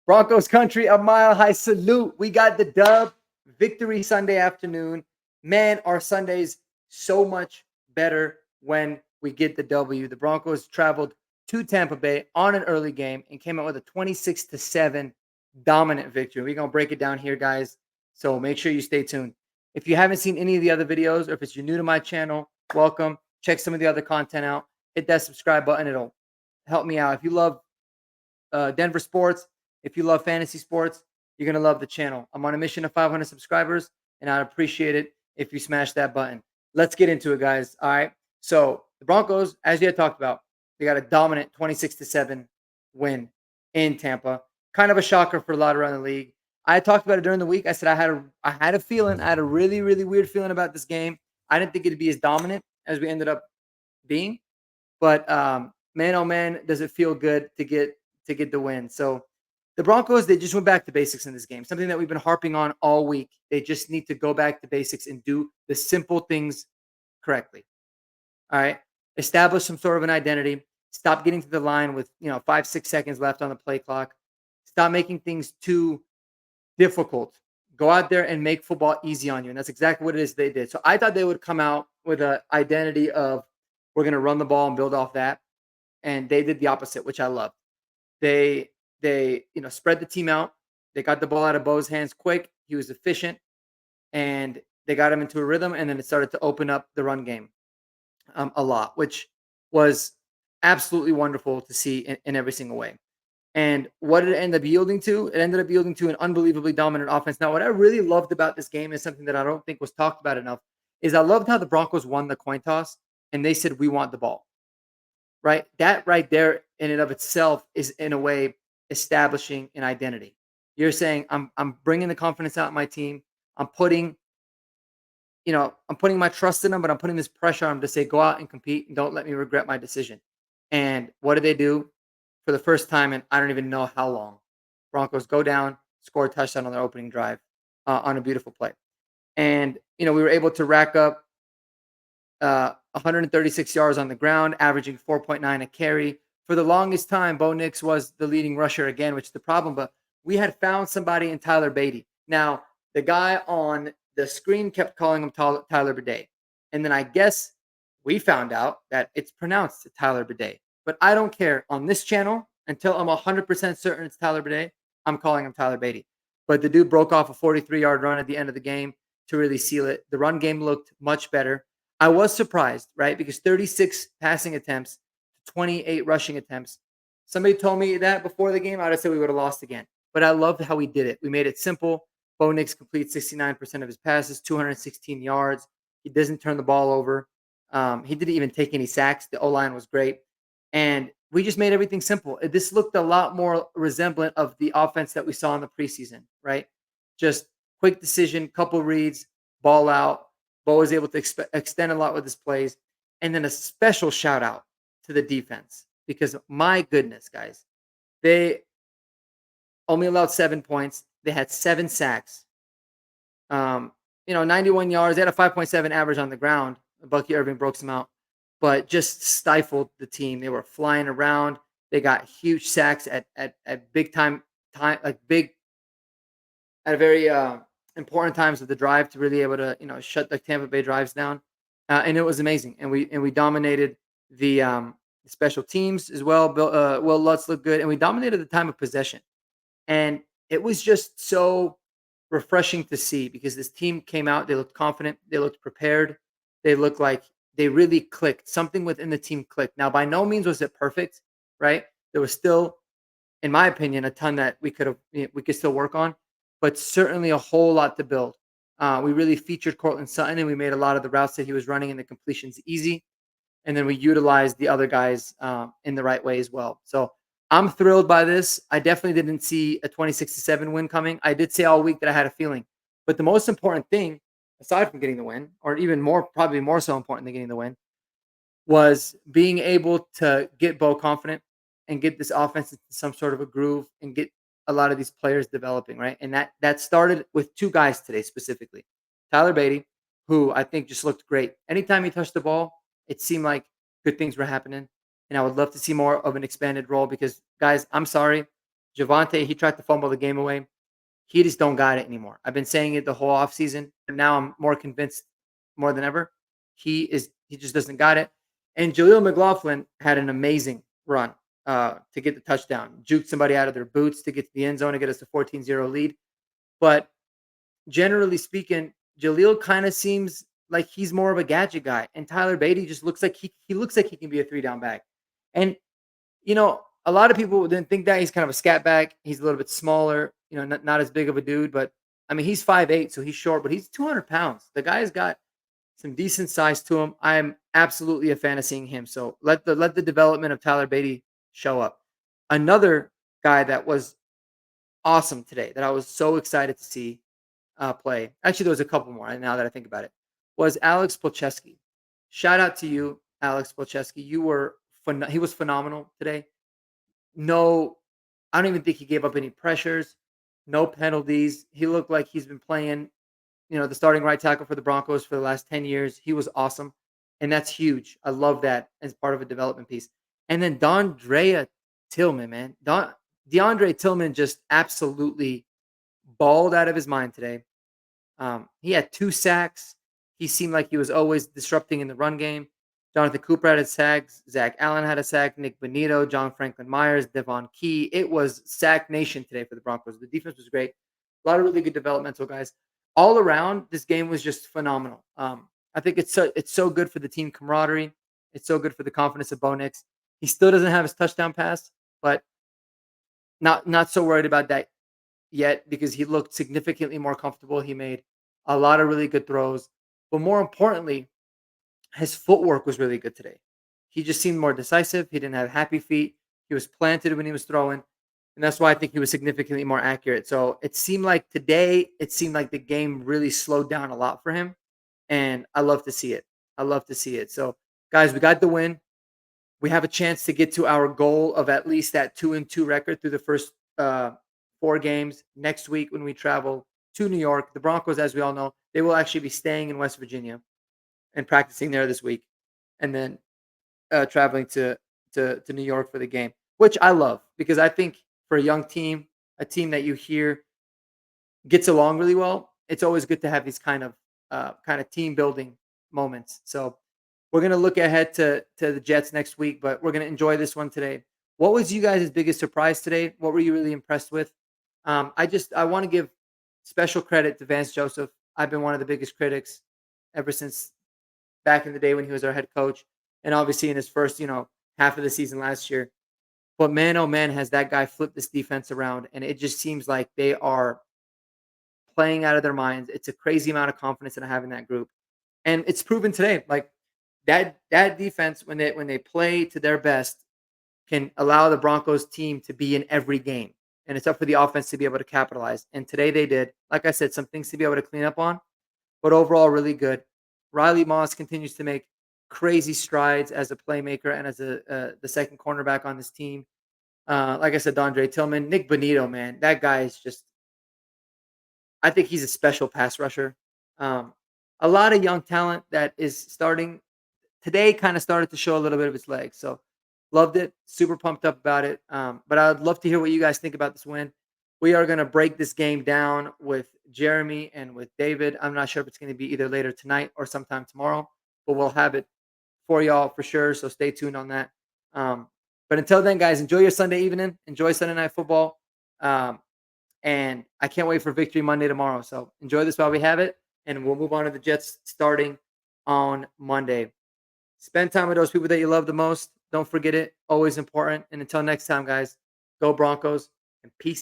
Broncos Country, a mile high salute. We got the dub. Victory Sunday afternoon. Man, our Sundays so much better when we get the W. The Broncos traveled to Tampa Bay on an early game and came out with a 26-7 dominant victory. We're going to break it down here, guys. So make sure you stay tuned. If you haven't seen any of the other videos, or if it's you're new to my channel, welcome. Check some of the other content out. Hit that subscribe button. It'll help me out. If you love Denver sports, if you love fantasy sports, you're going to love the channel. I'm on a mission of 500 subscribers, and I'd appreciate it if you smash that button. Let's get into it, guys. All right. So the Broncos, as you had talked about, they got a dominant 26-7 win in Tampa. Kind of a shocker for a lot around the league. I talked about it during the week. I said I had a feeling. I had a really, really weird feeling about this game. I didn't think it'd be as dominant as we ended up being. But man, oh man, does it feel good to get the win. So the Broncos, they just went back to basics in this game, something that we've been harping on all week. They just need to go back to basics and do the simple things correctly. All right. Establish some sort of an identity. Stop getting to the line with 5-6 seconds left on the play clock. Stop making things too difficult. Go out there and make football easy on you. And that's exactly what it is they did. So I thought they would come out with an identity of we're going to run the ball and build off that. And they did the opposite, which I love. They spread the team out. They got the ball out of Bo's hands quick. He was efficient, and they got him into a rhythm. And then it started to open up the run game a lot, which was absolutely wonderful to see in every single way. And what did it end up yielding to? It ended up yielding to an unbelievably dominant offense. Now, what I really loved about this game is something that I don't think was talked about enough. Is I loved how the Broncos won the coin toss, and they said we want the ball. Right, that right there in and of itself is in a way establishing an identity. You're saying I'm bringing the confidence out in my team. I'm putting my trust in them, but I'm putting this pressure on them to say go out and compete and don't let me regret my decision. And what did they do for the first time? And I don't even know how long. Broncos go down, score a touchdown on their opening drive on a beautiful play, and we were able to rack up 136 yards on the ground, averaging 4.9 a carry. For the longest time, Bo Nix was the leading rusher again, which is the problem. But we had found somebody in Tyler Beatty. Now, the guy on the screen kept calling him Tyler Bidet. And then I guess we found out that it's pronounced Tyler Bidet. But I don't care. On this channel, until I'm 100% certain it's Tyler Bidet, I'm calling him Tyler Beatty. But the dude broke off a 43-yard run at the end of the game to really seal it. The run game looked much better. I was surprised, right? Because 36 passing attempts, 28 rushing attempts. Somebody told me that before the game, I would have said we would have lost again. But I loved how we did it. We made it simple. Bo Nix completes 69% of his passes, 216 yards. He doesn't turn the ball over. He didn't even take any sacks. The O-line was great. And we just made everything simple. This looked a lot more resemblant of the offense that we saw in the preseason, right? Just quick decision, couple reads, ball out. Bo was able to extend a lot with his plays. And then a special shout out to the defense because my goodness, guys, they only allowed 7 points. They had 7 sacks. 91 yards. They had a 5.7 average on the ground. Bucky Irving broke some out, but just stifled the team. They were flying around. They got huge sacks at big time, like big, at a very important times of the drive to really able to shut the Tampa Bay drives down, and it was amazing. And we dominated the special teams as well. Will Lutz looked good, and we dominated the time of possession. And it was just so refreshing to see because this team came out. They looked confident. They looked prepared. They looked like they really clicked. Something within the team clicked. Now, by no means was it perfect, right? There was still, in my opinion, a ton that we could still work on, but certainly a whole lot to build. We really featured Cortland Sutton, and we made a lot of the routes that he was running and the completions easy. And then we utilized the other guys in the right way as well. So I'm thrilled by this. I definitely didn't see a 26-7 win coming. I did say all week that I had a feeling. But the most important thing, aside from getting the win, or even more, probably more so important than getting the win, was being able to get Bo confident and get this offense into some sort of a groove and get a lot of these players developing, right? And that started with 2 guys today specifically. Tyler Beatty, who I think just looked great. Anytime he touched the ball, it seemed like good things were happening. And I would love to see more of an expanded role because, guys, I'm sorry. Javante, he tried to fumble the game away. He just don't got it anymore. I've been saying it the whole offseason, but now I'm more convinced more than ever. He just doesn't got it. And Jaleel McLaughlin had an amazing run to get the touchdown. Juked somebody out of their boots to get to the end zone and get us a 14-0 lead. But generally speaking, Jaleel kind of seems like he's more of a gadget guy. And Tyler Beatty just looks like he looks like he can be a three down back. And a lot of people didn't think that. He's kind of a scat back. He's a little bit smaller, not as big of a dude, but I mean, he's 5'8", so he's short, but he's 200 pounds. The guy's got some decent size to him. I'm absolutely a fan of seeing him. So let the development of Tyler Beatty show up. Another guy that was awesome today that I was so excited to see play. Actually, there was a couple more now that I think about it. Was Alex Polcheski. Shout out to you, Alex Polcheski. He was phenomenal today. No, I don't even think he gave up any pressures, no penalties. He looked like he's been playing, the starting right tackle for the Broncos for the last 10 years. He was awesome. And that's huge. I love that as part of a development piece. And then Dondrea Tillman, man. DeAndre Tillman just absolutely balled out of his mind today. He had 2 sacks. He seemed like he was always disrupting in the run game. Jonathan Cooper had a sack. Zach Allen had a sack. Nick Bonito, John Franklin Myers, Devon Key. It was sack nation today for the Broncos. The defense was great. A lot of really good developmental guys. All around, this game was just phenomenal. I think it's so good for the team camaraderie. It's so good for the confidence of Bo Nix. He still doesn't have his touchdown pass, but not so worried about that yet because he looked significantly more comfortable. He made a lot of really good throws, but more importantly, his footwork was really good today. He just seemed more decisive. He didn't have happy feet. He was planted when he was throwing, and that's why I think he was significantly more accurate. So it seemed like today, the game really slowed down a lot for him, and I love to see it. I love to see it. So, guys, we got the win. We have a chance to get to our goal of at least that 2-2 record through the first 4 games next week when we travel to New York. The Broncos, as we all know, they will actually be staying in West Virginia and practicing there this week, and then traveling to New York for the game, which I love because I think for a young team, a team that you hear gets along really well, it's always good to have these kind of team building moments. So we're gonna look ahead to the Jets next week, but we're gonna enjoy this one today. What was you guys' biggest surprise today? What were you really impressed with? I want to give special credit to Vance Joseph. I've been one of the biggest critics ever since back in the day when he was our head coach, and obviously in his first, half of the season last year. But man, oh man, has that guy flipped this defense around, and it just seems like they are playing out of their minds. It's a crazy amount of confidence that I have in that group, and it's proven today. Like that defense, when they play to their best, can allow the Broncos team to be in every game, and it's up for the offense to be able to capitalize. And today they did. Like I said, some things to be able to clean up on, but overall, really good. Riley Moss continues to make crazy strides as a playmaker and as the second cornerback on this team. Like I said, Dondre Tillman, Nick Bonito, man, that guy is just. I think he's a special pass rusher. Um, a lot of young talent that is starting today kind of started to show a little bit of its legs. So loved it. Super pumped up about it. But I'd love to hear what you guys think about this win. We are going to break this game down with Jeremy and with David. I'm not sure if it's going to be either later tonight or sometime tomorrow, but we'll have it for y'all for sure. So stay tuned on that. But until then, guys, enjoy your Sunday evening. Enjoy Sunday Night Football. And I can't wait for Victory Monday tomorrow. So enjoy this while we have it. And we'll move on to the Jets starting on Monday. Spend time with those people that you love the most. Don't forget it. Always important. And until next time, guys, go Broncos and peace.